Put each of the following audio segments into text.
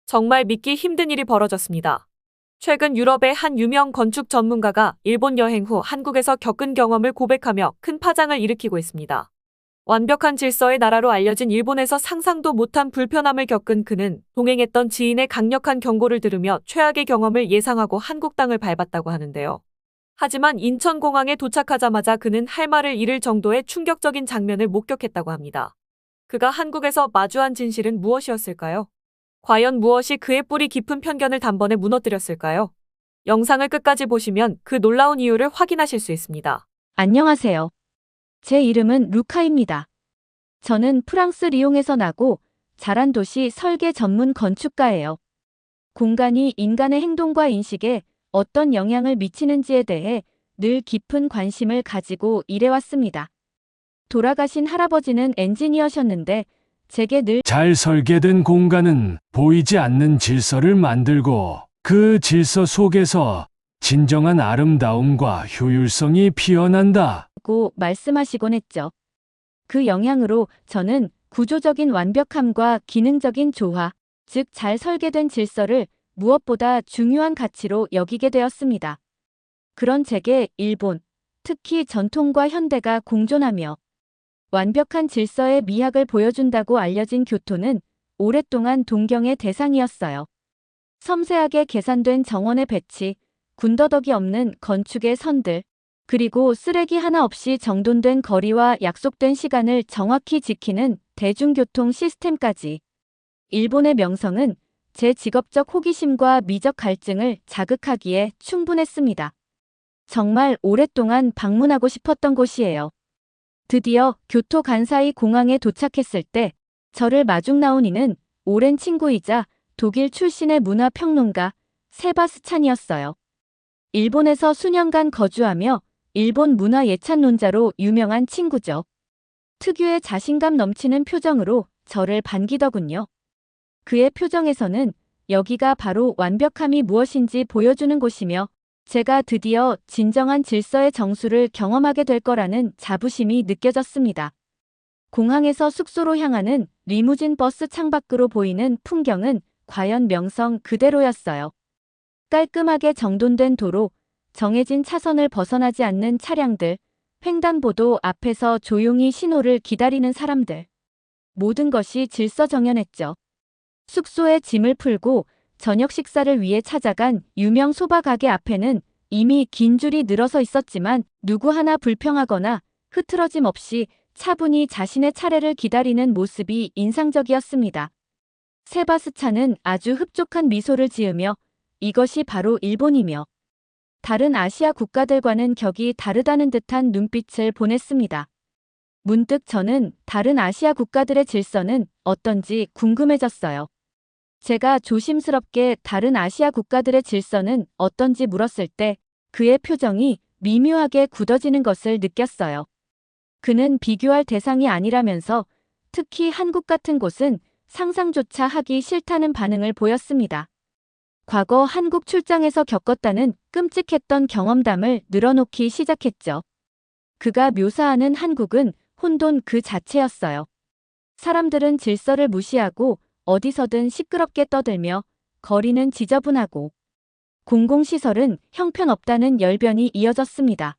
정말 믿기 힘든 일이 벌어졌습니다. 최근 유럽의 한 유명 건축 전문가가 일본 여행 후 한국에서 겪은 경험을 고백하며 큰 파장을 일으키고 있습니다. 완벽한 질서의 나라로 알려진 일본에서 상상도 못한 불편함을 겪은 그는 동행했던 지인의 강력한 경고를 들으며 최악의 경험을 예상하고 한국 땅을 밟았다고 하는데요. 하지만 인천공항에 도착하자마자 그는 할 말을 잃을 정도의 충격적인 장면을 목격했다고 합니다. 그가 한국에서 마주한 진실은 무엇이었을까요? 과연 무엇이 그의 뿌리 깊은 편견을 단번에 무너뜨렸을까요? 영상을 끝까지 보시면 그 놀라운 이유를 확인하실 수 있습니다. 안녕하세요. 제 이름은 루카입니다. 저는 프랑스 리옹에서 나고 자란 도시 설계 전문 건축가예요. 공간이 인간의 행동과 인식에 어떤 영향을 미치는지에 대해 늘 깊은 관심을 가지고 일해왔습니다. 돌아가신 할아버지는 엔지니어셨는데 제게 늘 잘 설계된 공간은 보이지 않는 질서를 만들고 그 질서 속에서 진정한 아름다움과 효율성이 피어난다. 고 말씀하시곤 했죠. 그 영향으로 저는 구조적인 완벽함과 기능적인 조화, 즉 잘 설계된 질서를 무엇보다 중요한 가치로 여기게 되었습니다. 그런 제게 일본, 특히 전통과 현대가 공존하며 완벽한 질서의 미학을 보여준다고 알려진 교토는 오랫동안 동경의 대상이었어요. 섬세하게 계산된 정원의 배치, 군더더기 없는 건축의 선들, 그리고 쓰레기 하나 없이 정돈된 거리와 약속된 시간을 정확히 지키는 대중교통 시스템까지. 일본의 명성은 제 직업적 호기심과 미적 갈증을 자극하기에 충분했습니다. 정말 오랫동안 방문하고 싶었던 곳이에요. 드디어 교토 간사이 공항에 도착했을 때 저를 마중 나온 이는 오랜 친구이자 독일 출신의 문화평론가 세바스찬이었어요. 일본에서 수년간 거주하며 일본 문화 예찬론자로 유명한 친구죠. 특유의 자신감 넘치는 표정으로 저를 반기더군요. 그의 표정에서는 여기가 바로 완벽함이 무엇인지 보여주는 곳이며 제가 드디어 진정한 질서의 정수를 경험하게 될 거라는 자부심이 느껴졌습니다. 공항에서 숙소로 향하는 리무진 버스 창밖으로 보이는 풍경은 과연 명성 그대로였어요. 깔끔하게 정돈된 도로, 정해진 차선을 벗어나지 않는 차량들, 횡단보도 앞에서 조용히 신호를 기다리는 사람들. 모든 것이 질서정연했죠. 숙소에 짐을 풀고 저녁 식사를 위해 찾아간 유명 소바 가게 앞에는 이미 긴 줄이 늘어서 있었지만 누구 하나 불평하거나 흐트러짐 없이 차분히 자신의 차례를 기다리는 모습이 인상적이었습니다. 세바스찬은 아주 흡족한 미소를 지으며 이것이 바로 일본이며 다른 아시아 국가들과는 격이 다르다는 듯한 눈빛을 보냈습니다. 문득 저는 다른 아시아 국가들의 질서는 어떤지 궁금해졌어요. 제가 조심스럽게 다른 아시아 국가들의 질서는 어떤지 물었을 때 그의 표정이 미묘하게 굳어지는 것을 느꼈어요. 그는 비교할 대상이 아니라면서 특히 한국 같은 곳은 상상조차 하기 싫다는 반응을 보였습니다. 과거 한국 출장에서 겪었다는 끔찍했던 경험담을 늘어놓기 시작했죠. 그가 묘사하는 한국은 혼돈 그 자체였어요. 사람들은 질서를 무시하고 어디서든 시끄럽게 떠들며 거리는 지저분하고 공공시설은 형편없다는 열변이 이어졌습니다.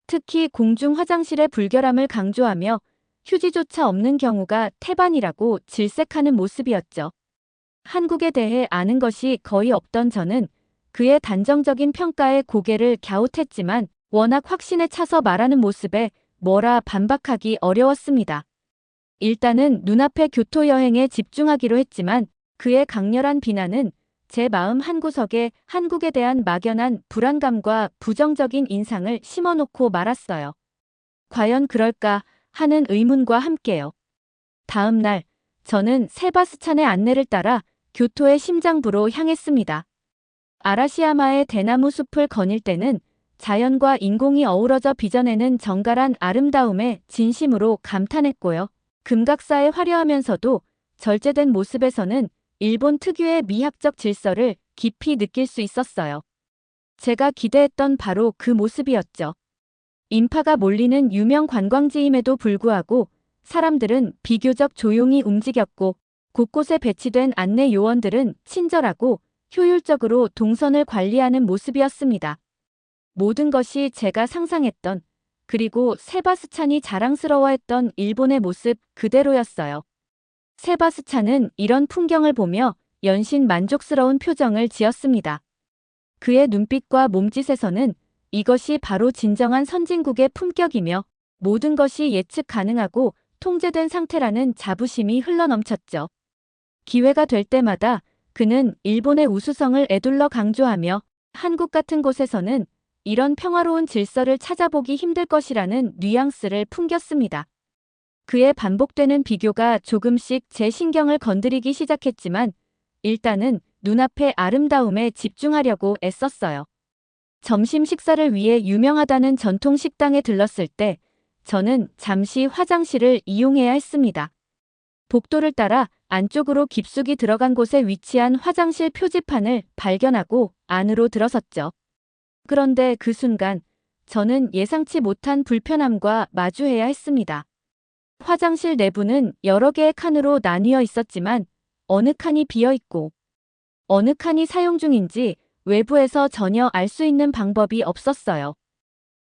특히 공중 화장실의 불결함을 강조하며 휴지조차 없는 경우가 태반이라고 질색하는 모습이었죠. 한국에 대해 아는 것이 거의 없던 저는 그의 단정적인 평가에 고개를 갸웃했지만 워낙 확신에 차서 말하는 모습에 뭐라 반박하기 어려웠습니다. 일단은 눈앞의 교토 여행에 집중하기로 했지만 그의 강렬한 비난은 제 마음 한구석에 한국에 대한 막연한 불안감과 부정적인 인상을 심어놓고 말았어요. 과연 그럴까 하는 의문과 함께요. 다음 날 저는 세바스찬의 안내를 따라 교토의 심장부로 향했습니다. 아라시야마의 대나무 숲을 거닐 때는 자연과 인공이 어우러져 빚어내는 정갈한 아름다움에 진심으로 감탄했고요. 금각사의 화려하면서도 절제된 모습에서는 일본 특유의 미학적 질서를 깊이 느낄 수 있었어요. 제가 기대했던 바로 그 모습이었죠. 인파가 몰리는 유명 관광지임에도 불구하고 사람들은 비교적 조용히 움직였고 곳곳에 배치된 안내 요원들은 친절하고 효율적으로 동선을 관리하는 모습이었습니다. 모든 것이 제가 상상했던, 그리고 세바스찬이 자랑스러워했던 일본의 모습 그대로였어요. 세바스찬은 이런 풍경을 보며 연신 만족스러운 표정을 지었습니다. 그의 눈빛과 몸짓에서는 이것이 바로 진정한 선진국의 품격이며 모든 것이 예측 가능하고 통제된 상태라는 자부심이 흘러넘쳤죠. 기회가 될 때마다 그는 일본의 우수성을 에둘러 강조하며 한국 같은 곳에서는 이런 평화로운 질서를 찾아보기 힘들 것이라는 뉘앙스를 풍겼습니다. 그의 반복되는 비교가 조금씩 제 신경을 건드리기 시작했지만 일단은 눈앞의 아름다움에 집중하려고 애썼어요. 점심 식사를 위해 유명하다는 전통 식당에 들렀을 때 저는 잠시 화장실을 이용해야 했습니다. 복도를 따라 안쪽으로 깊숙이 들어간 곳에 위치한 화장실 표지판을 발견하고 안으로 들어섰죠. 그런데 그 순간 저는 예상치 못한 불편함과 마주해야 했습니다. 화장실 내부는 여러 개의 칸으로 나뉘어 있었지만 어느 칸이 비어 있고 어느 칸이 사용 중인지 외부에서 전혀 알 수 있는 방법이 없었어요.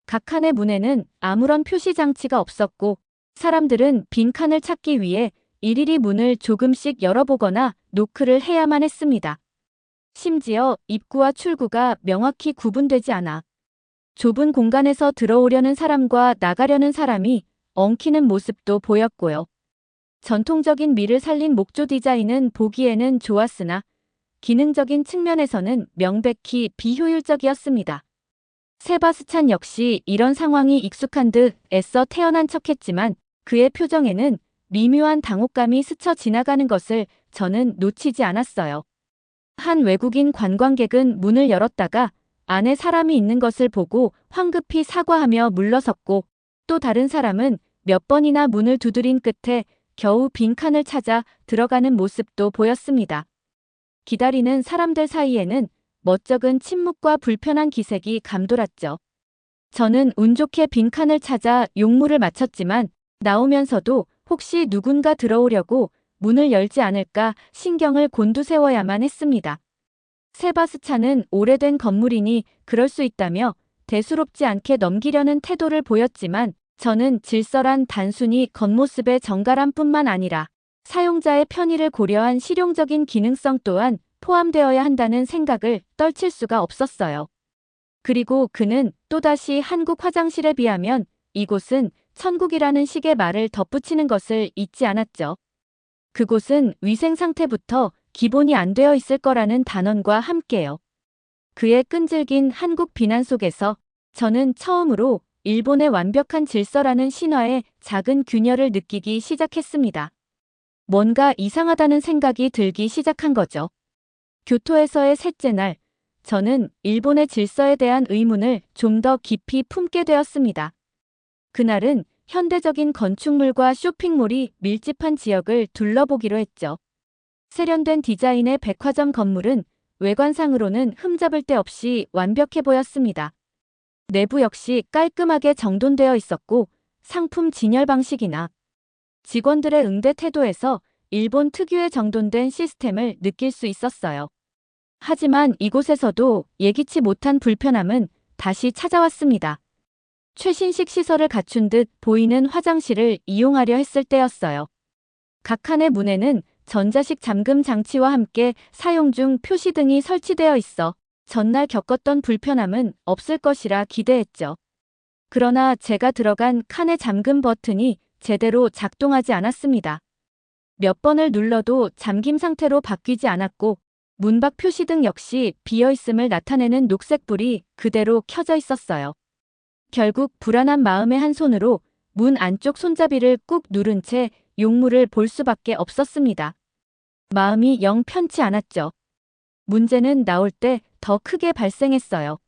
각 칸의 문에는 아무런 표시 장치가 없었고 사람들은 빈 칸을 찾기 위해 일일이 문을 조금씩 열어보거나 노크를 해야만 했습니다. 심지어 입구와 출구가 명확히 구분되지 않아 좁은 공간에서 들어오려는 사람과 나가려는 사람이 엉키는 모습도 보였고요. 전통적인 미를 살린 목조 디자인은 보기에는 좋았으나 기능적인 측면에서는 명백히 비효율적이었습니다. 세바스찬 역시 이런 상황이 익숙한 듯 애써 태어난 척했지만 그의 표정에는 미묘한 당혹감이 스쳐 지나가는 것을 저는 놓치지 않았어요. 한 외국인 관광객은 문을 열었다가 안에 사람이 있는 것을 보고 황급히 사과하며 물러섰고 또 다른 사람은 몇 번이나 문을 두드린 끝에 겨우 빈칸을 찾아 들어가는 모습도 보였습니다. 기다리는 사람들 사이에는 멋쩍은 침묵과 불편한 기색이 감돌았죠. 저는 운 좋게 빈칸을 찾아 용무를 마쳤지만 나오면서도 혹시 누군가 들어오려고 문을 열지 않을까 신경을 곤두세워야만 했습니다. 세바스찬은 오래된 건물이니 그럴 수 있다며 대수롭지 않게 넘기려는 태도를 보였지만 저는 질서란 단순히 겉모습의 정갈함뿐만 아니라 사용자의 편의를 고려한 실용적인 기능성 또한 포함되어야 한다는 생각을 떨칠 수가 없었어요. 그리고 그는 또다시 한국 화장실에 비하면 이곳은 천국이라는 식의 말을 덧붙이는 것을 잊지 않았죠. 그곳은 위생 상태부터 기본이 안 되어 있을 거라는 단언과 함께요. 그의 끈질긴 한국 비난 속에서 저는 처음으로 일본의 완벽한 질서라는 신화의 작은 균열을 느끼기 시작했습니다. 뭔가 이상하다는 생각이 들기 시작한 거죠. 교토에서의 셋째 날, 저는 일본의 질서에 대한 의문을 좀 더 깊이 품게 되었습니다. 그날은 현대적인 건축물과 쇼핑몰이 밀집한 지역을 둘러보기로 했죠. 세련된 디자인의 백화점 건물은 외관상으로는 흠잡을 데 없이 완벽해 보였습니다. 내부 역시 깔끔하게 정돈되어 있었고 상품 진열 방식이나 직원들의 응대 태도에서 일본 특유의 정돈된 시스템을 느낄 수 있었어요. 하지만 이곳에서도 예기치 못한 불편함은 다시 찾아왔습니다. 최신식 시설을 갖춘 듯 보이는 화장실을 이용하려 했을 때였어요. 각 칸의 문에는 전자식 잠금 장치와 함께 사용 중 표시등이 설치되어 있어 전날 겪었던 불편함은 없을 것이라 기대했죠. 그러나 제가 들어간 칸의 잠금 버튼이 제대로 작동하지 않았습니다. 몇 번을 눌러도 잠김 상태로 바뀌지 않았고 문밖 표시등 역시 비어있음을 나타내는 녹색불이 그대로 켜져 있었어요. 결국 불안한 마음의 한 손으로 문 안쪽 손잡이를 꾹 누른 채 용무를 볼 수밖에 없었습니다. 마음이 영 편치 않았죠. 문제는 나올 때 더 크게 발생했어요.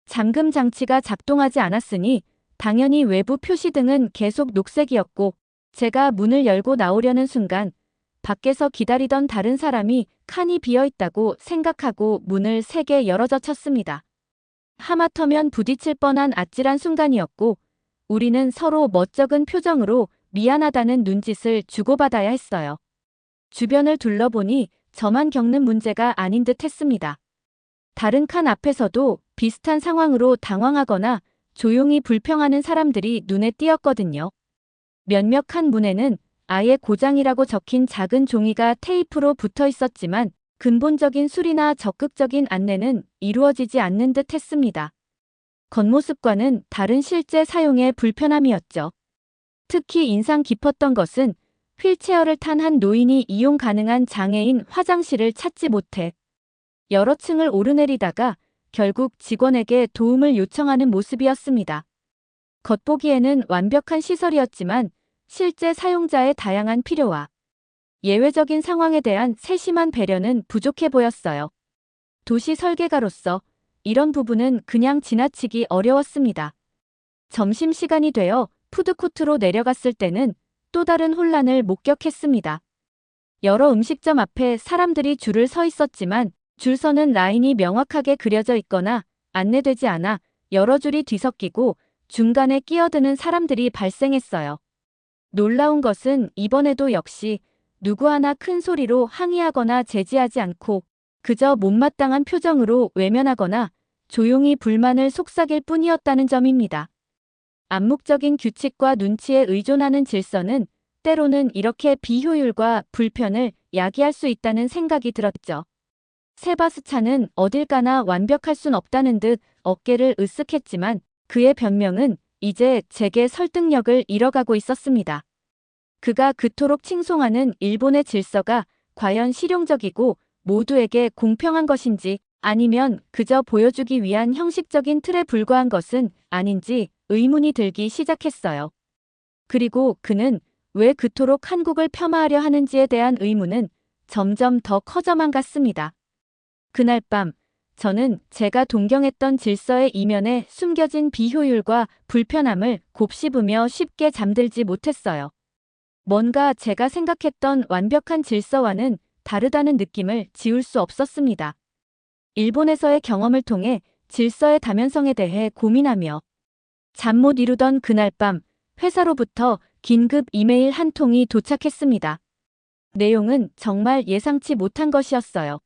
잠금 장치가 작동하지 않았으니 당연히 외부 표시등은 계속 녹색이었고 제가 문을 열고 나오려는 순간 밖에서 기다리던 다른 사람이 칸이 비어있다고 생각하고 문을 세게 열어젖혔습니다. 하마터면 부딪힐 뻔한 아찔한 순간이었고 우리는 서로 멋쩍은 표정으로 미안하다는 눈짓을 주고받아야 했어요. 주변을 둘러보니 저만 겪는 문제가 아닌 듯 했습니다. 다른 칸 앞에서도 비슷한 상황으로 당황하거나 조용히 불평하는 사람들이 눈에 띄었거든요. 몇몇 칸 문에는 아예 고장이라고 적힌 작은 종이가 테이프로 붙어 있었지만 근본적인 수리나 적극적인 안내는 이루어지지 않는 듯 했습니다. 겉모습과는 다른 실제 사용의 불편함이었죠. 특히 인상 깊었던 것은 휠체어를 탄 한 노인이 이용 가능한 장애인 화장실을 찾지 못해 여러 층을 오르내리다가 결국 직원에게 도움을 요청하는 모습이었습니다. 겉보기에는 완벽한 시설이었지만 실제 사용자의 다양한 필요와 예외적인 상황에 대한 세심한 배려는 부족해 보였어요. 도시 설계가로서 이런 부분은 그냥 지나치기 어려웠습니다. 점심시간이 되어 푸드코트로 내려갔을 때는 또 다른 혼란을 목격했습니다. 여러 음식점 앞에 사람들이 줄을 서 있었지만 줄 서는 라인이 명확하게 그려져 있거나 안내되지 않아 여러 줄이 뒤섞이고 중간에 끼어드는 사람들이 발생했어요. 놀라운 것은 이번에도 역시 누구 하나 큰 소리로 항의하거나 제지하지 않고 그저 못마땅한 표정으로 외면하거나 조용히 불만을 속삭일 뿐이었다는 점입니다. 암묵적인 규칙과 눈치에 의존하는 질서는 때로는 이렇게 비효율과 불편을 야기할 수 있다는 생각이 들었죠. 세바스찬은 어딜 가나 완벽할 순 없다는 듯 어깨를 으쓱했지만 그의 변명은 이제 제게 설득력을 잃어가고 있었습니다. 그가 그토록 칭송하는 일본의 질서가 과연 실용적이고 모두에게 공평한 것인지 아니면 그저 보여주기 위한 형식적인 틀에 불과한 것은 아닌지 의문이 들기 시작했어요. 그리고 그는 왜 그토록 한국을 폄하하려 하는지에 대한 의문은 점점 더 커져만 갔습니다. 그날 밤 저는 제가 동경했던 질서의 이면에 숨겨진 비효율과 불편함을 곱씹으며 쉽게 잠들지 못했어요. 뭔가 제가 생각했던 완벽한 질서와는 다르다는 느낌을 지울 수 없었습니다. 일본에서의 경험을 통해 질서의 다면성에 대해 고민하며 잠 못 이루던 그날 밤 회사로부터 긴급 이메일 한 통이 도착했습니다. 내용은 정말 예상치 못한 것이었어요.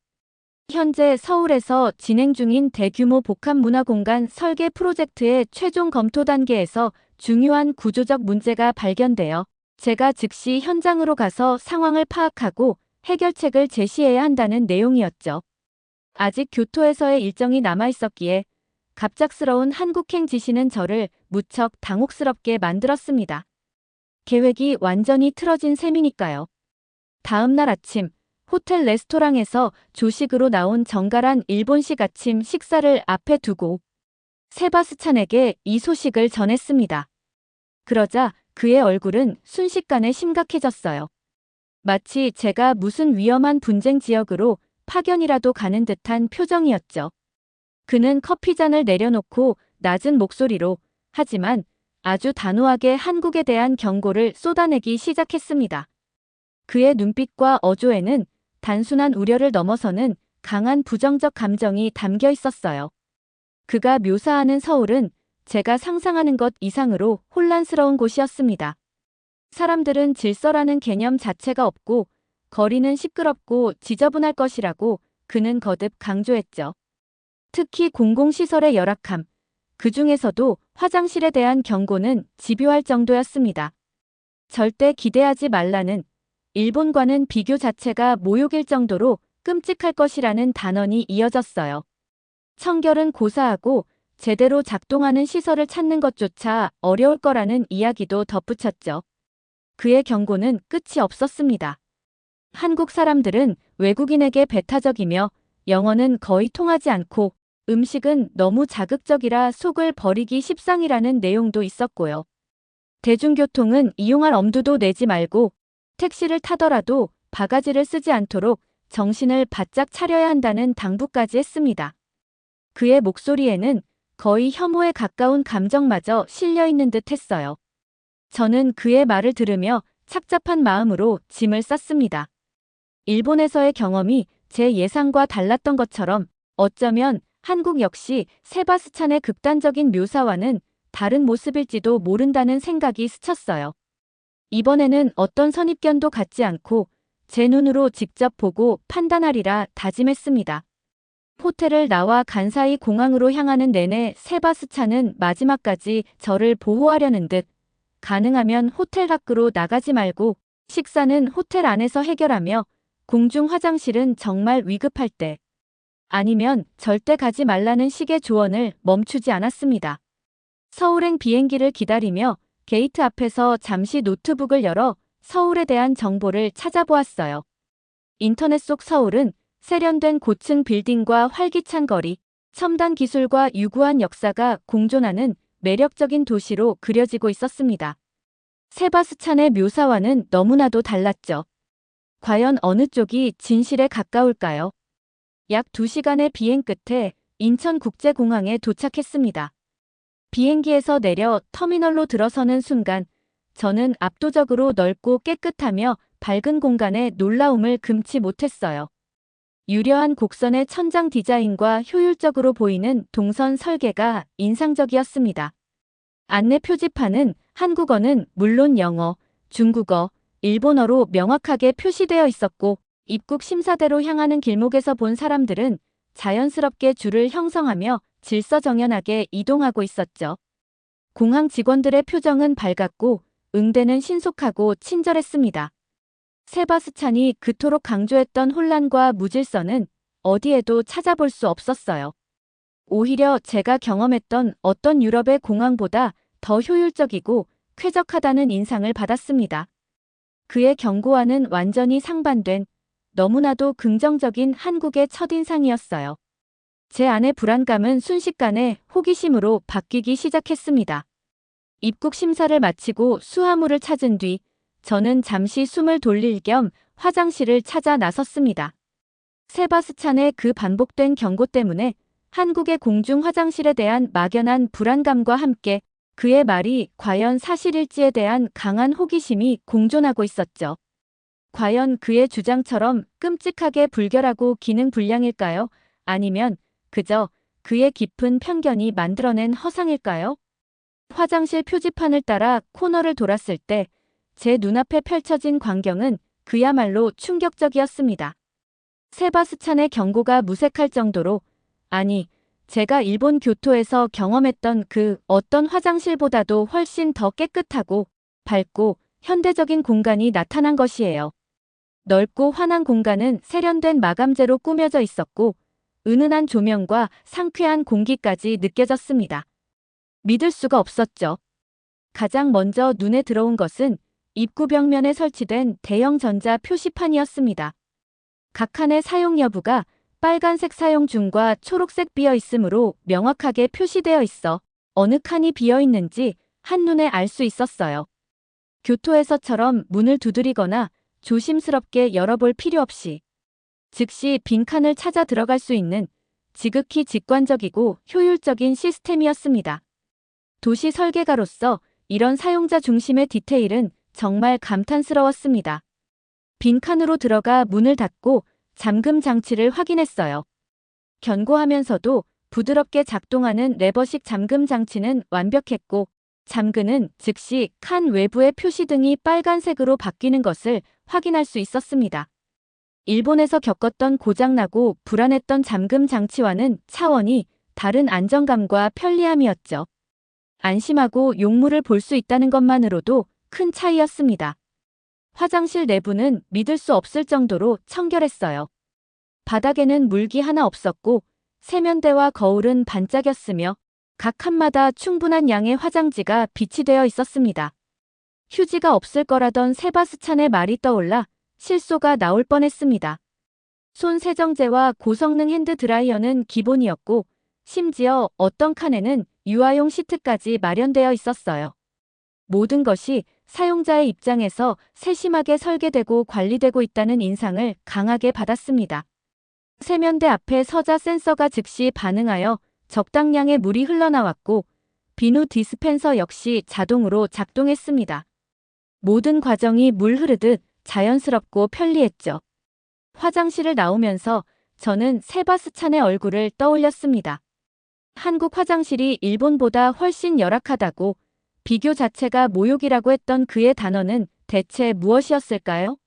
현재 서울에서 진행 중인 대규모 복합문화공간 설계 프로젝트의 최종 검토 단계에서 중요한 구조적 문제가 발견되어 제가 즉시 현장으로 가서 상황을 파악하고 해결책을 제시해야 한다는 내용이었죠. 아직 교토에서의 일정이 남아있었기에 갑작스러운 한국행 지시는 저를 무척 당혹스럽게 만들었습니다. 계획이 완전히 틀어진 셈이니까요. 다음 날 아침 호텔 레스토랑에서 조식으로 나온 정갈한 일본식 아침 식사를 앞에 두고 세바스찬에게 이 소식을 전했습니다. 그러자 그의 얼굴은 순식간에 심각해졌어요. 마치 제가 무슨 위험한 분쟁 지역으로 파견이라도 가는 듯한 표정이었죠. 그는 커피잔을 내려놓고 낮은 목소리로 하지만 아주 단호하게 한국에 대한 경고를 쏟아내기 시작했습니다. 그의 눈빛과 어조에는 단순한 우려를 넘어서는 강한 부정적 감정이 담겨 있었어요. 그가 묘사하는 서울은 제가 상상하는 것 이상으로 혼란스러운 곳이었습니다. 사람들은 질서라는 개념 자체가 없고 거리는 시끄럽고 지저분할 것이라고 그는 거듭 강조했죠. 특히 공공시설의 열악함, 그 중에서도 화장실에 대한 경고는 집요할 정도였습니다. 절대 기대하지 말라는 일본과는 비교 자체가 모욕일 정도로 끔찍할 것이라는 단언이 이어졌어요. 청결은 고사하고 제대로 작동하는 시설을 찾는 것조차 어려울 거라는 이야기도 덧붙였죠. 그의 경고는 끝이 없었습니다. 한국 사람들은 외국인에게 배타적이며 영어는 거의 통하지 않고 음식은 너무 자극적이라 속을 버리기 십상이라는 내용도 있었고요. 대중교통은 이용할 엄두도 내지 말고 택시를 타더라도 바가지를 쓰지 않도록 정신을 바짝 차려야 한다는 당부까지 했습니다. 그의 목소리에는 거의 혐오에 가까운 감정마저 실려 있는 듯 했어요. 저는 그의 말을 들으며 착잡한 마음으로 짐을 쌌습니다. 일본에서의 경험이 제 예상과 달랐던 것처럼 어쩌면 한국 역시 세바스찬의 극단적인 묘사와는 다른 모습일지도 모른다는 생각이 스쳤어요. 이번에는 어떤 선입견도 갖지 않고 제 눈으로 직접 보고 판단하리라 다짐했습니다. 호텔을 나와 간사이 공항으로 향하는 내내 세바스찬은 마지막까지 저를 보호하려는 듯 가능하면 호텔 밖으로 나가지 말고 식사는 호텔 안에서 해결하며 공중 화장실은 정말 위급할 때 아니면 절대 가지 말라는 식의 조언을 멈추지 않았습니다. 서울행 비행기를 기다리며 게이트 앞에서 잠시 노트북을 열어 서울에 대한 정보를 찾아보았어요. 인터넷 속 서울은 세련된 고층 빌딩과 활기찬 거리, 첨단 기술과 유구한 역사가 공존하는 매력적인 도시로 그려지고 있었습니다. 세바스찬의 묘사와는 너무나도 달랐죠. 과연 어느 쪽이 진실에 가까울까요? 약 2시간의 비행 끝에 인천국제공항에 도착했습니다. 비행기에서 내려 터미널로 들어서는 순간 저는 압도적으로 넓고 깨끗하며 밝은 공간에 놀라움을 금치 못했어요. 유려한 곡선의 천장 디자인과 효율적으로 보이는 동선 설계가 인상적이었습니다. 안내 표지판은 한국어는 물론 영어, 중국어, 일본어로 명확하게 표시되어 있었고 입국 심사대로 향하는 길목에서 본 사람들은 자연스럽게 줄을 형성하며 질서정연하게 이동하고 있었죠. 공항 직원들의 표정은 밝았고 응대는 신속하고 친절했습니다. 세바스찬이 그토록 강조했던 혼란과 무질서는 어디에도 찾아볼 수 없었어요. 오히려 제가 경험했던 어떤 유럽의 공항보다 더 효율적이고 쾌적하다는 인상을 받았습니다. 그의 경고와는 완전히 상반된 너무나도 긍정적인 한국의 첫인상이었어요. 제 안의 불안감은 순식간에 호기심으로 바뀌기 시작했습니다. 입국 심사를 마치고 수화물을 찾은 뒤 저는 잠시 숨을 돌릴 겸 화장실을 찾아 나섰습니다. 세바스찬의 그 반복된 경고 때문에 한국의 공중 화장실에 대한 막연한 불안감과 함께 그의 말이 과연 사실일지에 대한 강한 호기심이 공존하고 있었죠. 과연 그의 주장처럼 끔찍하게 불결하고 기능불량일까요? 아니면 그저 그의 깊은 편견이 만들어낸 허상일까요? 화장실 표지판을 따라 코너를 돌았을 때 제 눈앞에 펼쳐진 광경은 그야말로 충격적이었습니다. 세바스찬의 경고가 무색할 정도로, 아니, 제가 일본 교토에서 경험했던 그 어떤 화장실보다도 훨씬 더 깨끗하고 밝고 현대적인 공간이 나타난 것이에요. 넓고 환한 공간은 세련된 마감재로 꾸며져 있었고 은은한 조명과 상쾌한 공기까지 느껴졌습니다. 믿을 수가 없었죠. 가장 먼저 눈에 들어온 것은 입구 벽면에 설치된 대형 전자 표시판이었습니다. 각 칸의 사용 여부가 빨간색 사용 중과 초록색 비어 있으므로 명확하게 표시되어 있어 어느 칸이 비어 있는지 한눈에 알 수 있었어요. 교토에서처럼 문을 두드리거나 조심스럽게 열어볼 필요 없이 즉시 빈칸을 찾아 들어갈 수 있는 지극히 직관적이고 효율적인 시스템이었습니다. 도시 설계가로서 이런 사용자 중심의 디테일은 정말 감탄스러웠습니다. 빈칸으로 들어가 문을 닫고 잠금 장치를 확인했어요. 견고하면서도 부드럽게 작동하는 레버식 잠금 장치는 완벽했고 잠그는 즉시 칸 외부의 표시등이 빨간색으로 바뀌는 것을 확인할 수 있었습니다. 일본에서 겪었던 고장나고 불안했던 잠금 장치와는 차원이 다른 안정감과 편리함이었죠. 안심하고 용물을 볼 수 있다는 것만으로도 큰 차이였습니다. 화장실 내부는 믿을 수 없을 정도로 청결했어요. 바닥에는 물기 하나 없었고 세면대와 거울은 반짝였으며 각 칸마다 충분한 양의 화장지가 비치되어 있었습니다. 휴지가 없을 거라던 세바스찬의 말이 떠올라 실소가 나올 뻔했습니다. 손 세정제와 고성능 핸드 드라이어는 기본이었고 심지어 어떤 칸에는 유아용 시트까지 마련되어 있었어요. 모든 것이 사용자의 입장에서 세심하게 설계되고 관리되고 있다는 인상을 강하게 받았습니다. 세면대 앞에 서자 센서가 즉시 반응하여 적당량의 물이 흘러나왔고 비누 디스펜서 역시 자동으로 작동했습니다. 모든 과정이 물 흐르듯 자연스럽고 편리했죠. 화장실을 나오면서 저는 세바스찬의 얼굴을 떠올렸습니다. 한국 화장실이 일본보다 훨씬 열악하다고 비교 자체가 모욕이라고 했던 그의 단어는 대체 무엇이었을까요?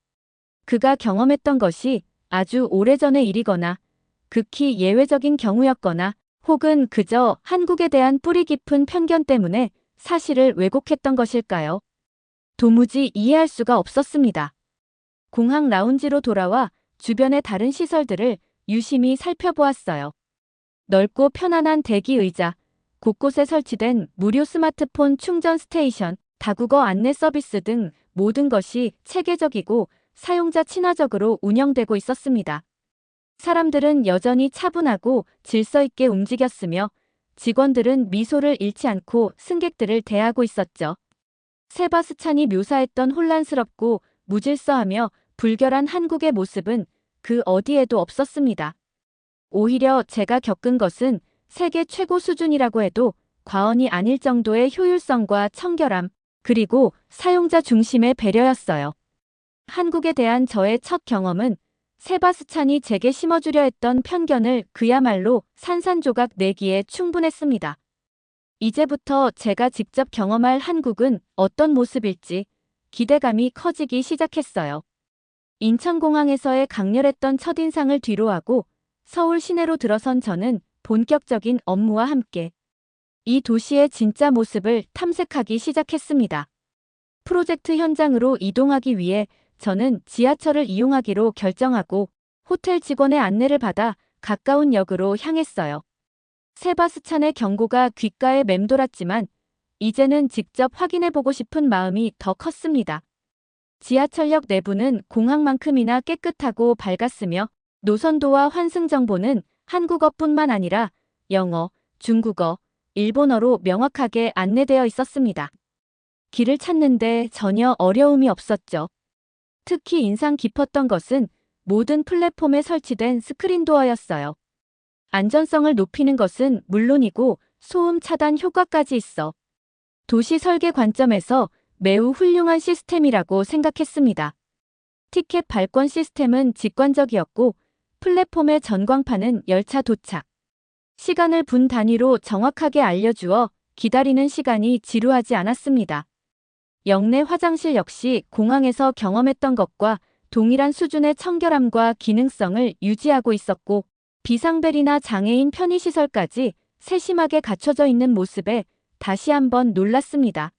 그가 경험했던 것이 아주 오래전의 일이거나 극히 예외적인 경우였거나 혹은 그저 한국에 대한 뿌리 깊은 편견 때문에 사실을 왜곡했던 것일까요? 도무지 이해할 수가 없었습니다. 공항 라운지로 돌아와 주변의 다른 시설들을 유심히 살펴보았어요. 넓고 편안한 대기 의자, 곳곳에 설치된 무료 스마트폰 충전 스테이션, 다국어 안내 서비스 등 모든 것이 체계적이고 사용자 친화적으로 운영되고 있었습니다. 사람들은 여전히 차분하고 질서 있게 움직였으며 직원들은 미소를 잃지 않고 승객들을 대하고 있었죠. 세바스찬이 묘사했던 혼란스럽고 무질서하며 불결한 한국의 모습은 그 어디에도 없었습니다. 오히려 제가 겪은 것은 세계 최고 수준이라고 해도 과언이 아닐 정도의 효율성과 청결함, 그리고 사용자 중심의 배려였어요. 한국에 대한 저의 첫 경험은 세바스찬이 제게 심어주려 했던 편견을 그야말로 산산조각 내기에 충분했습니다. 이제부터 제가 직접 경험할 한국은 어떤 모습일지 기대감이 커지기 시작했어요. 인천공항에서의 강렬했던 첫인상을 뒤로하고 서울 시내로 들어선 저는 본격적인 업무와 함께 이 도시의 진짜 모습을 탐색하기 시작했습니다. 프로젝트 현장으로 이동하기 위해 저는 지하철을 이용하기로 결정하고 호텔 직원의 안내를 받아 가까운 역으로 향했어요. 세바스찬의 경고가 귓가에 맴돌았지만 이제는 직접 확인해보고 싶은 마음이 더 컸습니다. 지하철역 내부는 공항만큼이나 깨끗하고 밝았으며 노선도와 환승 정보는 한국어뿐만 아니라 영어, 중국어, 일본어로 명확하게 안내되어 있었습니다. 길을 찾는데 전혀 어려움이 없었죠. 특히 인상 깊었던 것은 모든 플랫폼에 설치된 스크린도어였어요. 안전성을 높이는 것은 물론이고 소음 차단 효과까지 있어 도시 설계 관점에서 매우 훌륭한 시스템이라고 생각했습니다. 티켓 발권 시스템은 직관적이었고 플랫폼의 전광판은 열차 도착 시간을 분 단위로 정확하게 알려주어 기다리는 시간이 지루하지 않았습니다. 역내 화장실 역시 공항에서 경험했던 것과 동일한 수준의 청결함과 기능성을 유지하고 있었고 비상벨이나 장애인 편의시설까지 세심하게 갖춰져 있는 모습에 다시 한번 놀랐습니다.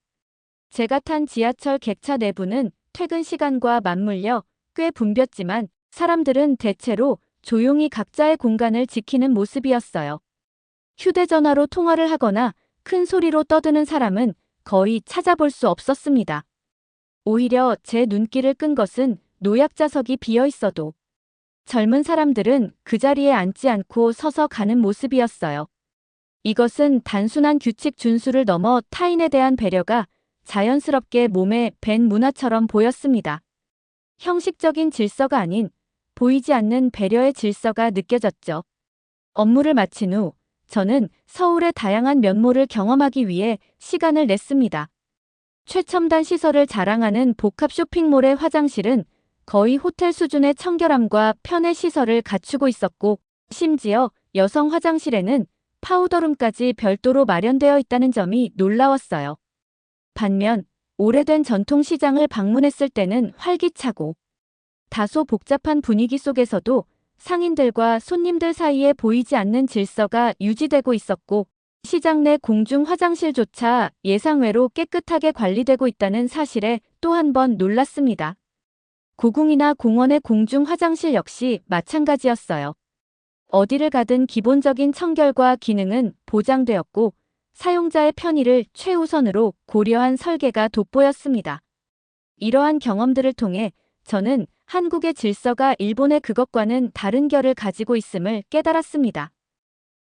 제가 탄 지하철 객차 내부는 퇴근 시간과 맞물려 꽤 붐볐지만 사람들은 대체로 조용히 각자의 공간을 지키는 모습이었어요. 휴대전화로 통화를 하거나 큰 소리로 떠드는 사람은 거의 찾아볼 수 없었습니다. 오히려 제 눈길을 끈 것은 노약자석이 비어 있어도 젊은 사람들은 그 자리에 앉지 않고 서서 가는 모습이었어요. 이것은 단순한 규칙 준수를 넘어 타인에 대한 배려가 자연스럽게 몸에 밴 문화처럼 보였습니다. 형식적인 질서가 아닌 보이지 않는 배려의 질서가 느껴졌죠. 업무를 마친 후 저는 서울의 다양한 면모를 경험하기 위해 시간을 냈습니다. 최첨단 시설을 자랑하는 복합 쇼핑몰의 화장실은 거의 호텔 수준의 청결함과 편의 시설을 갖추고 있었고 심지어 여성 화장실에는 파우더룸까지 별도로 마련되어 있다는 점이 놀라웠어요. 반면 오래된 전통시장을 방문했을 때는 활기차고 다소 복잡한 분위기 속에서도 상인들과 손님들 사이에 보이지 않는 질서가 유지되고 있었고 시장 내 공중 화장실조차 예상외로 깨끗하게 관리되고 있다는 사실에 또 한 번 놀랐습니다. 고궁이나 공원의 공중 화장실 역시 마찬가지였어요. 어디를 가든 기본적인 청결과 기능은 보장되었고 사용자의 편의를 최우선으로 고려한 설계가 돋보였습니다. 이러한 경험들을 통해 저는 한국의 질서가 일본의 그것과는 다른 결을 가지고 있음을 깨달았습니다.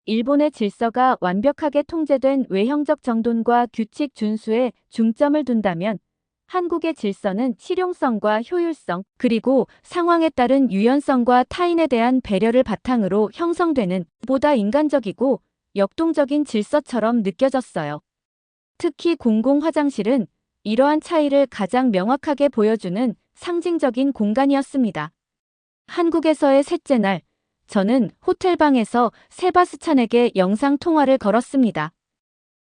일본의 질서가 완벽하게 통제된 외형적 정돈과 규칙 준수에 중점을 둔다면 한국의 질서는 실용성과 효율성, 그리고 상황에 따른 유연성과 타인에 대한 배려를 바탕으로 형성되는 보다 인간적이고 역동적인 질서처럼 느껴졌어요. 특히 공공 화장실은 이러한 차이를 가장 명확하게 보여주는 상징적인 공간이었습니다. 한국에서의 셋째 날, 저는 호텔방에서 세바스찬에게 영상 통화를 걸었습니다.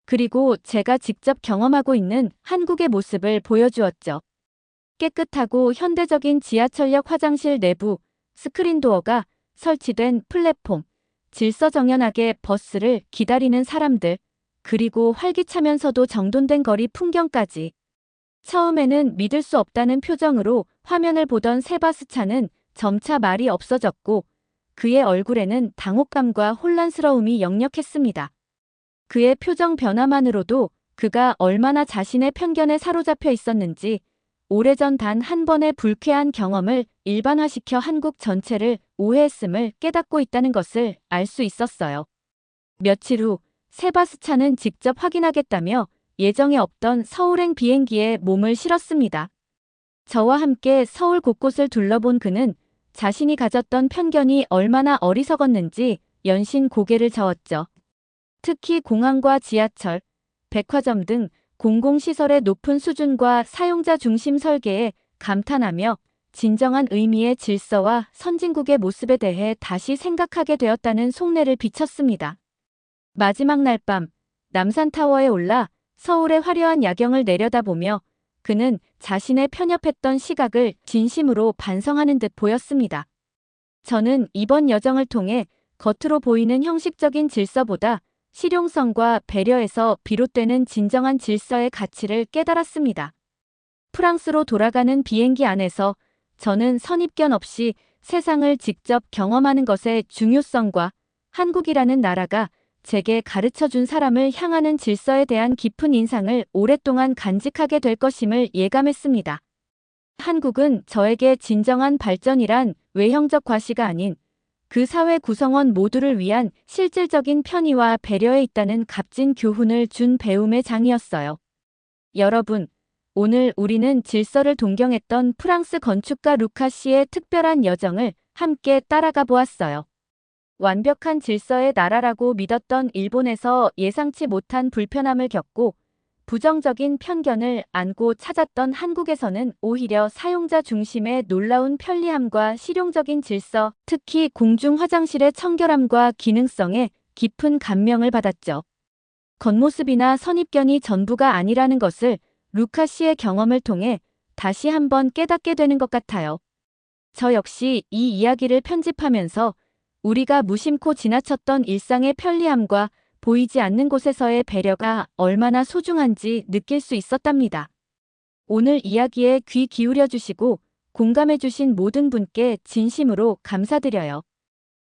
그리고 제가 직접 경험하고 있는 한국의 모습을 보여주었죠. 깨끗하고 현대적인 지하철역 화장실 내부, 스크린도어가 설치된 플랫폼, 질서정연하게 버스를 기다리는 사람들, 그리고 활기차면서도 정돈된 거리 풍경까지. 처음에는 믿을 수 없다는 표정으로 화면을 보던 세바스찬은 점차 말이 없어졌고 그의 얼굴에는 당혹감과 혼란스러움이 역력했습니다. 그의 표정 변화만으로도 그가 얼마나 자신의 편견에 사로잡혀 있었는지, 오래전 단 한 번의 불쾌한 경험을 일반화시켜 한국 전체를 오해했음을 깨닫고 있다는 것을 알 수 있었어요. 며칠 후 세바스찬은 직접 확인하겠다며 예정에 없던 서울행 비행기에 몸을 실었습니다. 저와 함께 서울 곳곳을 둘러본 그는 자신이 가졌던 편견이 얼마나 어리석었는지 연신 고개를 저었죠. 특히 공항과 지하철, 백화점 등 공공시설의 높은 수준과 사용자 중심 설계에 감탄하며 진정한 의미의 질서와 선진국의 모습에 대해 다시 생각하게 되었다는 속내를 비쳤습니다. 마지막 날 밤, 남산타워에 올라 서울의 화려한 야경을 내려다보며 그는 자신의 편협했던 시각을 진심으로 반성하는 듯 보였습니다. 저는 이번 여정을 통해 겉으로 보이는 형식적인 질서보다 실용성과 배려에서 비롯되는 진정한 질서의 가치를 깨달았습니다. 프랑스로 돌아가는 비행기 안에서 저는 선입견 없이 세상을 직접 경험하는 것의 중요성과 한국이라는 나라가 제게 가르쳐준 사람을 향하는 질서에 대한 깊은 인상을 오랫동안 간직하게 될 것임을 예감했습니다. 한국은 저에게 진정한 발전이란 외형적 과시가 아닌 그 사회 구성원 모두를 위한 실질적인 편의와 배려에 있다는 값진 교훈을 준 배움의 장이었어요. 여러분, 오늘 우리는 질서를 동경했던 프랑스 건축가 루카 씨의 특별한 여정을 함께 따라가 보았어요. 완벽한 질서의 나라라고 믿었던 일본에서 예상치 못한 불편함을 겪고 부정적인 편견을 안고 찾았던 한국에서는 오히려 사용자 중심의 놀라운 편리함과 실용적인 질서, 특히 공중 화장실의 청결함과 기능성에 깊은 감명을 받았죠. 겉모습이나 선입견이 전부가 아니라는 것을 루카 씨의 경험을 통해 다시 한번 깨닫게 되는 것 같아요. 저 역시 이 이야기를 편집하면서 우리가 무심코 지나쳤던 일상의 편리함과 보이지 않는 곳에서의 배려가 얼마나 소중한지 느낄 수 있었답니다. 오늘 이야기에 귀 기울여 주시고 공감해 주신 모든 분께 진심으로 감사드려요.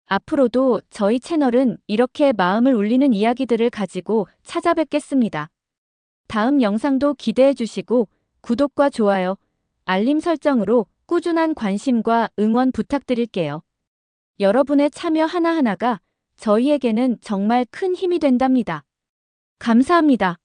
앞으로도 저희 채널은 이렇게 마음을 울리는 이야기들을 가지고 찾아뵙겠습니다. 다음 영상도 기대해 주시고 구독과 좋아요, 알림 설정으로 꾸준한 관심과 응원 부탁드릴게요. 여러분의 참여 하나하나가 저희에게는 정말 큰 힘이 된답니다. 감사합니다.